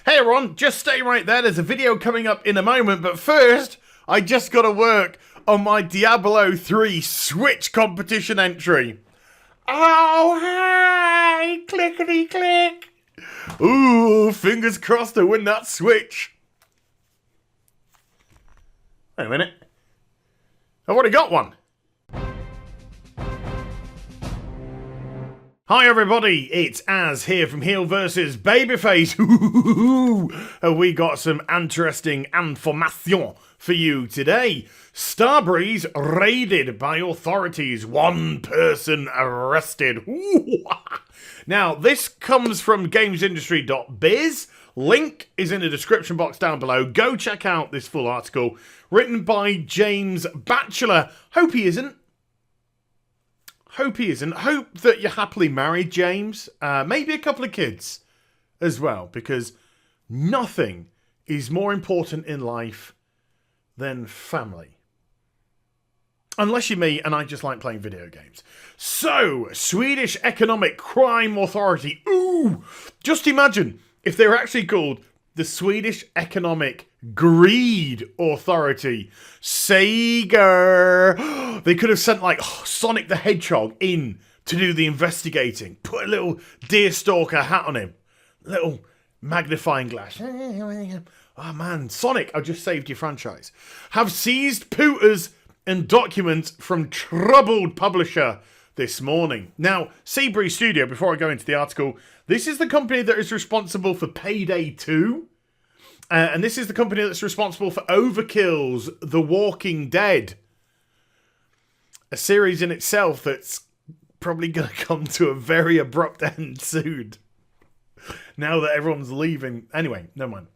Hey everyone, just stay right there. There's a video coming up in a moment, but first, I just got to work on my Diablo 3 Switch competition entry. Oh, hey! Clickety click! Ooh, fingers crossed to win that Switch. Wait a minute. I've already got one. Hi everybody, it's Az here from HeelvsBabyface. We got some interesting information for you today. Starbreeze raided by authorities, one person arrested. Now, this comes from gamesindustry.biz. Link is in the description box down below. Go check out this full article, written by James Batchelor. Hope he isn't. Hope that you're happily married, James. Maybe a couple of kids as well, because nothing is more important in life than family. Unless you're me and I just like playing video games. So, Swedish Economic Crime Authority. Ooh! Just imagine if they were actually called the Swedish Economic Greed Authority. Sega. They could have sent like Sonic the Hedgehog in to do the investigating. Put a little deerstalker hat on him. Little magnifying glass. Oh man, Sonic, I just saved your franchise. Have seized pooters and documents from troubled publisher this morning. Now, Starbreeze Studio, before I go into the article, this is the company that is responsible for Payday 2. And this is the company that's responsible for OVERKILL'S The Walking Dead. A series in itself that's probably going to come to a very abrupt end soon. Now that everyone's leaving. Anyway, never mind.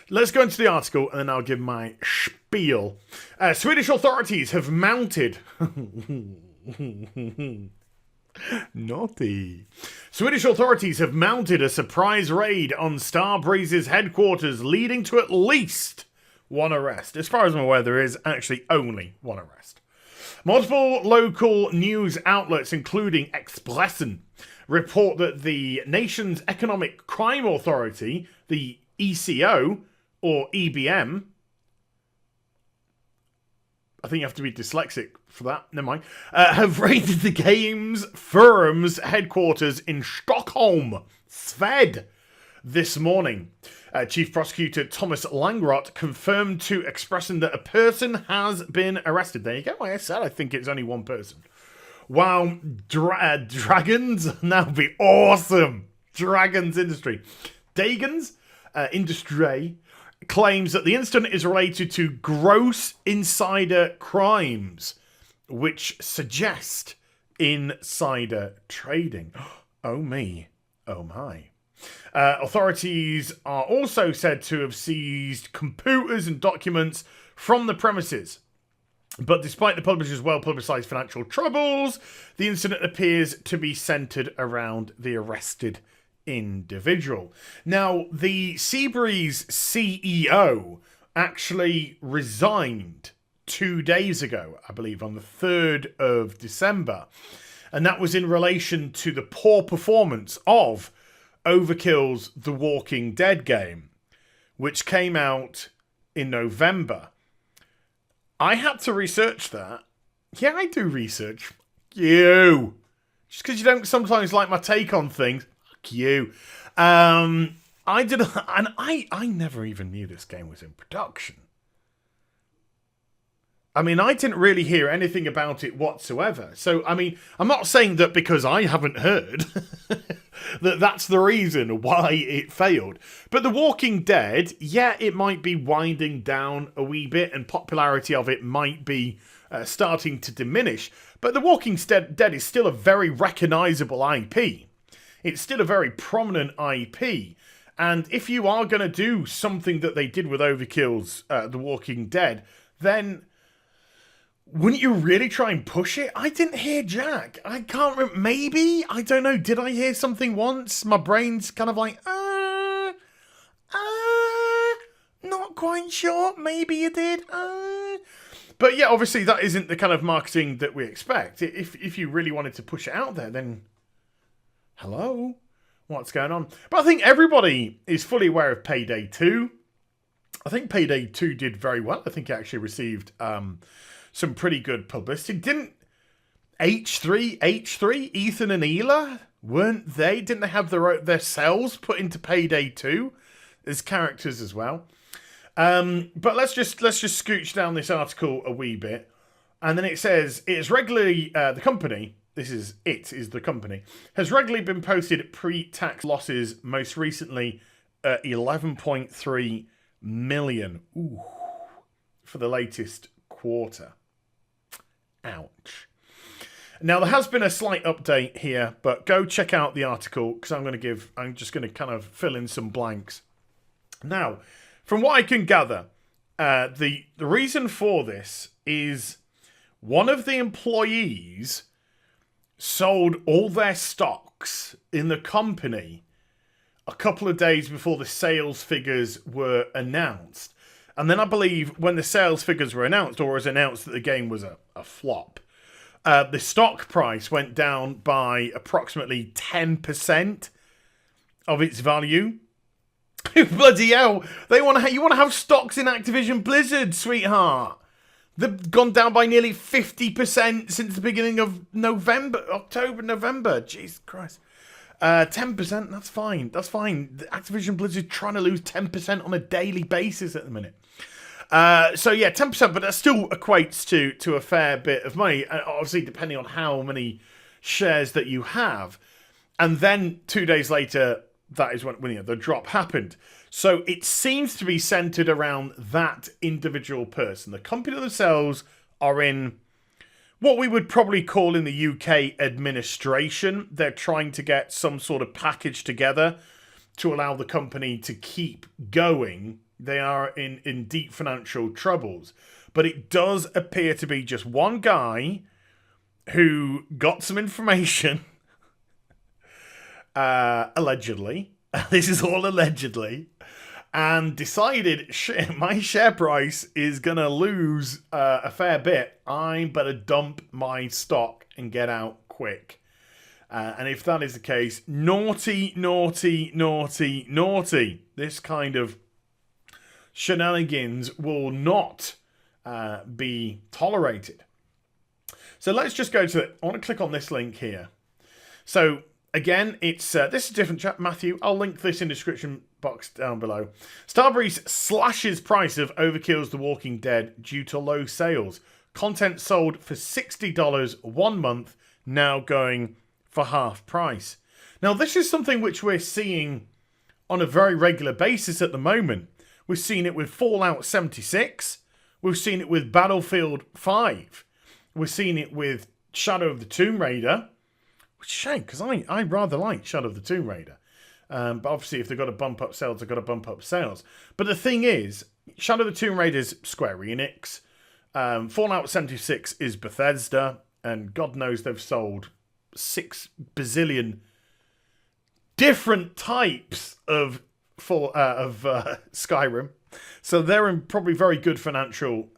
Let's go into the article and then I'll give my spiel. Swedish authorities have mounted... Naughty. Swedish authorities have mounted a surprise raid on Starbreeze's headquarters, leading to at least one arrest. As far as I'm aware, there is actually only one arrest. Multiple local news outlets, including Expressen, report that the nation's Economic Crime Authority, the ECO, or EBM, I think you have to be dyslexic for that, never mind, have raided the games firm's headquarters in Stockholm, Sved, this morning. Chief Prosecutor Thomas Langrot confirmed to Expressen that a person has been arrested. There you go, like I said, I think it's only one person. Wow, Dragons, that would be awesome. Dragons Industry. Dagens Industry claims that the incident is related to gross insider crimes, which suggest insider trading. Oh me, oh my. Authorities are also said to have seized computers and documents from the premises. But despite the publisher's well-publicised financial troubles, the incident appears to be centred around the arrested individual. Now, the Starbreeze CEO actually resigned 2 days ago, I believe, on the 3rd of December. And that was in relation to the poor performance of OVERKILL'S The Walking Dead game, which came out in November. I had to research that. Yeah, I do research. You. Just because you don't sometimes like my take on things. Fuck you. I did, and I never even knew this game was in production. I mean, I didn't really hear anything about it whatsoever. So, I mean, I'm not saying that because I haven't heard that that's the reason why it failed. But The Walking Dead, yeah, it might be winding down a wee bit and popularity of it might be starting to diminish. But The Walking Dead is still a very recognisable IP. It's still a very prominent IP. And if you are going to do something that they did with OVERKILL'S The Walking Dead, then wouldn't you really try and push it? I didn't hear Jack. I can't remember. Maybe? I don't know. Did I hear something once? My brain's kind of like, not quite sure. Maybe you did. But yeah, obviously that isn't the kind of marketing that we expect. If you really wanted to push it out there, then hello? what's going on. But I think everybody is fully aware of Payday 2. I think Payday 2 did very well. I think it actually received some pretty good publicity. Didn't H3, Ethan and Ela, didn't they have their selves put into Payday 2 as characters as well? But let's just scooch down this article a wee bit. And then it says, it is regularly, the company, the company, has regularly been posted pre-tax losses, most recently at 11.3 million. Ooh, for the latest quarter. Ouch. Now, there has been a slight update here, but go check out the article, because I'm just going to kind of fill in some blanks. Now, from what I can gather, the reason for this is one of the employees sold all their stocks in the company a couple of days before the sales figures were announced. And then I believe when the sales figures were announced, or was announced that the game was a flop, the stock price went down by approximately 10% of its value. Bloody hell! You want to have stocks in Activision Blizzard, sweetheart. They've gone down by nearly 50% since the beginning of October, November. Jesus Christ. 10%, that's fine. That's fine. Activision Blizzard trying to lose 10% on a daily basis at the minute. So yeah, 10%, but that still equates to a fair bit of money, obviously depending on how many shares that you have. And then 2 days later, that is when the drop happened. So it seems to be centered around that individual person. The company themselves are in what we would probably call in the UK administration. They're trying to get some sort of package together to allow the company to keep going. They are in deep financial troubles. But it does appear to be just one guy who got some information, allegedly, this is all allegedly, and decided my share price is going to lose a fair bit. I better dump my stock and get out quick. And if that is the case, naughty, naughty, naughty, naughty. This kind of shenanigans will not be tolerated. So let's just go to it. I want to click on this link here. So again, it's this is a different chat, Matthew. I'll link this in the description box down below. Starbreeze slashes price of Overkill's The Walking Dead due to low sales. Content sold for $60 1 month, now going for half price. Now, this is something which we're seeing on a very regular basis at the moment. We've seen it with Fallout 76. We've seen it with Battlefield 5. We've seen it with Shadow of the Tomb Raider. Which is a shame, because I rather like Shadow of the Tomb Raider. But obviously, if they've got to bump up sales, they've got to bump up sales. But the thing is, Shadow of the Tomb Raider is Square Enix. Fallout 76 is Bethesda. And God knows they've sold 6 bazillion different types of Skyrim. So they're in probably very good financial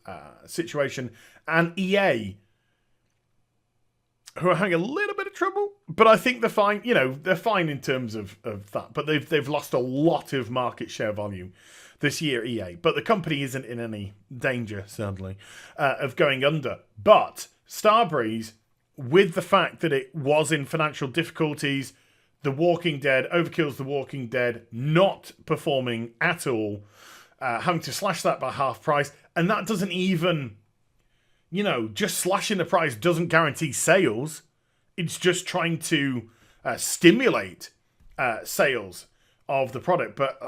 situation. And EA, who are having a little bit of trouble, but I think they're fine. You know, they're fine in terms of that. But they've lost a lot of market share volume this year, EA. But the company isn't in any danger, sadly, of going under. But Starbreeze, with the fact that it was in financial difficulties, The Walking Dead, Overkill's The Walking Dead, not performing at all, having to slash that by half price, and that doesn't even, just slashing the price doesn't guarantee sales. It's just trying to stimulate sales of the product. But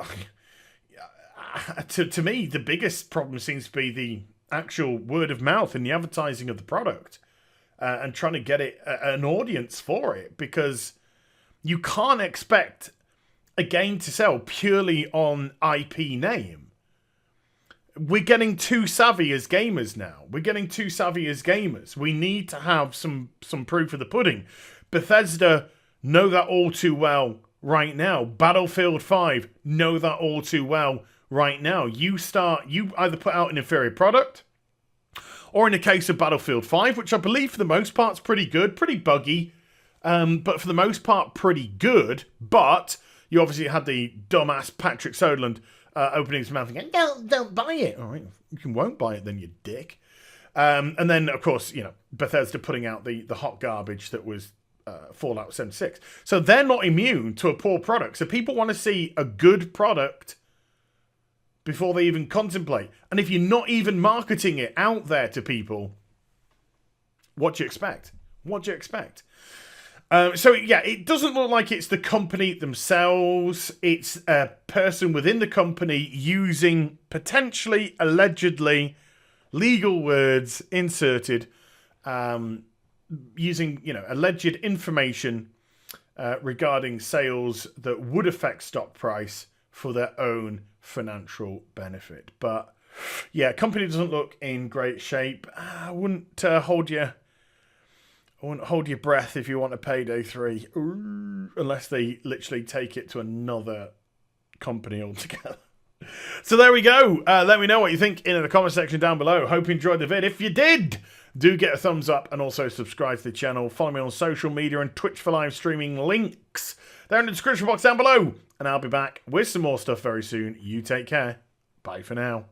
to me, the biggest problem seems to be the actual word of mouth and the advertising of the product and trying to get it an audience for it, because you can't expect a game to sell purely on IP name. We're getting too savvy as gamers now. We need to have some proof of the pudding. Bethesda know that all too well right now. Battlefield 5 know that all too well right now. You either put out an inferior product, or in the case of Battlefield 5, which I believe for the most part is pretty good, pretty buggy, but for the most part, pretty good. But you obviously had the dumbass Patrick Soderlund opening his mouth and going, don't buy it. All right, you won't buy it then, you dick. And then, of course, Bethesda putting out the hot garbage that was Fallout 76. So they're not immune to a poor product. So people want to see a good product before they even contemplate. And if you're not even marketing it out there to people, what do you expect? What do you expect? So, yeah, it doesn't look like it's the company themselves. It's a person within the company using potentially, allegedly, legal words inserted, using, alleged information regarding sales that would affect stock price for their own financial benefit. But, yeah, company doesn't look in great shape. I wouldn't hold your breath if you want a Payday 3, unless they literally take it to another company altogether. So there we go. Let me know what you think in the comment section down below. Hope you enjoyed the vid. If you did, do get a thumbs up and also subscribe to the channel. Follow me on social media and Twitch for live streaming links. They're in the description box down below. And I'll be back with some more stuff very soon. You take care. Bye for now.